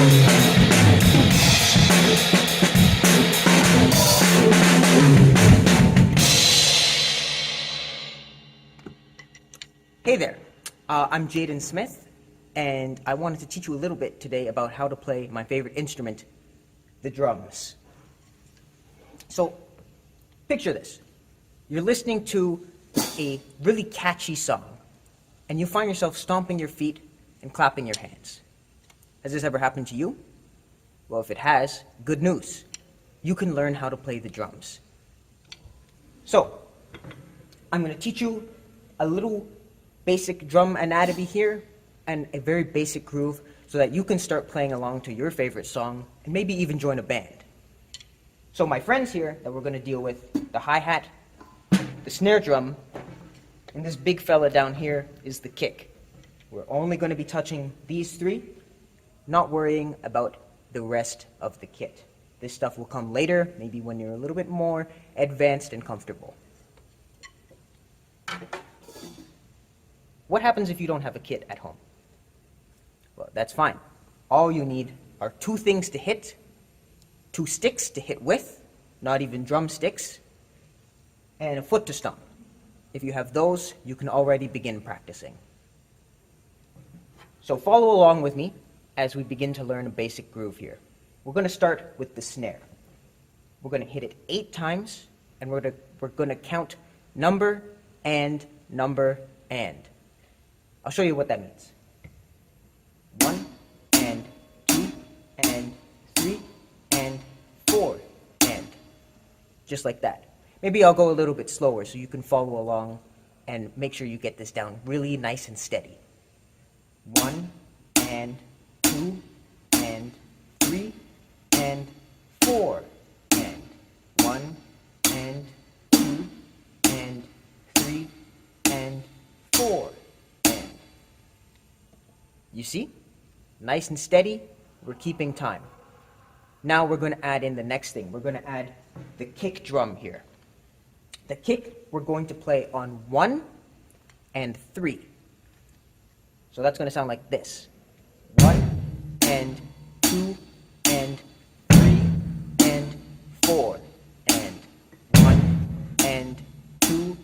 Hey there, I'm Jaden Smith, and I wanted to teach you a little bit today about how to play my favorite instrument, the drums. So, picture this. You're listening to a really catchy song, and you find yourself stomping your feet and clapping your hands. Has this ever happened to you? Well, if it has, good news. You can learn how to play the drums. So, I'm going to teach you a little basic drum anatomy here and a very basic groove so that you can start playing along to your favorite song and maybe even join a band. So my friends here that we're going to deal with, the hi-hat, the snare drum, and this big fella down here is the kick. We're only going to be touching these three, not worrying about the rest of the kit. This stuff will come later, maybe when you're a little bit more advanced and comfortable. What happens if you don't have a kit at home? Well, that's fine. All you need are two things to hit, two sticks to hit with, not even drumsticks, and a foot to stomp. If you have those, you can already begin practicing. So follow along with me as we begin to learn a basic groove here. We're going to start with the snare. We're going to hit it 8 times, and we're going to count number and number and. I'll show you what that means. 1 and 2 and 3 and 4 and. Just like that. Maybe I'll go a little bit slower so you can follow along and make sure you get this down really nice and steady. 1 and 2 and 3 and 4 and. 1 and 2 and 3 and 4. You see? Nice and steady, we're keeping time. Now we're going to add in the next thing. We're going to add the kick drum here. The kick we're going to play on 1 and 3. So that's going to sound like this. 1 and 2 and 3 and 4 and 1 and 2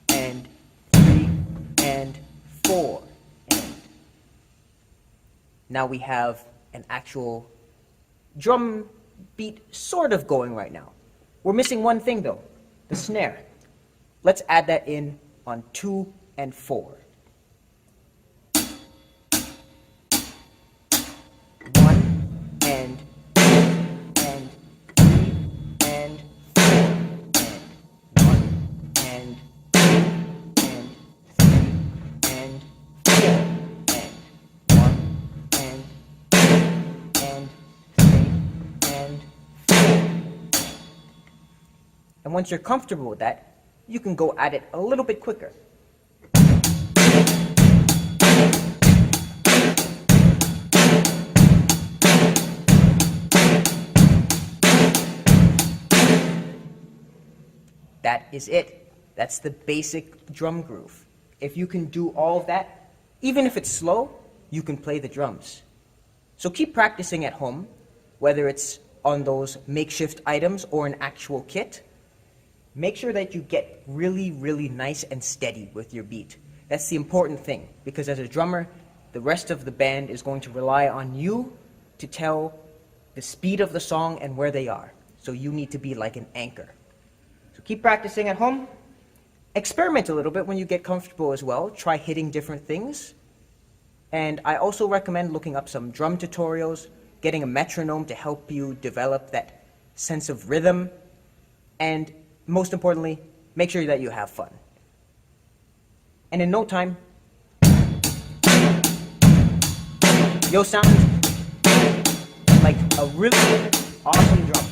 and 3 and 4. Now we have an actual drum beat sort of going right now. We're missing one thing though, the snare. Let's add that in on 2 and 4. 1 and 2 and 3 and 4 and 1 and 2 and 3 and 4. And once you're comfortable with that, you can go at it a little bit quicker. That is it. That's the basic drum groove. If you can do all of that, even if it's slow, you can play the drums. So keep practicing at home, whether it's on those makeshift items or an actual kit. Make sure that you get really, really nice and steady with your beat. That's the important thing, because as a drummer, the rest of the band is going to rely on you to tell the speed of the song and where they are. So you need to be like an anchor. So keep practicing at home. Experiment a little bit when you get comfortable as well. Try hitting different things. And I also recommend looking up some drum tutorials, getting a metronome to help you develop that sense of rhythm, and most importantly, make sure that you have fun. And in no time, you'll sound like a really awesome drummer.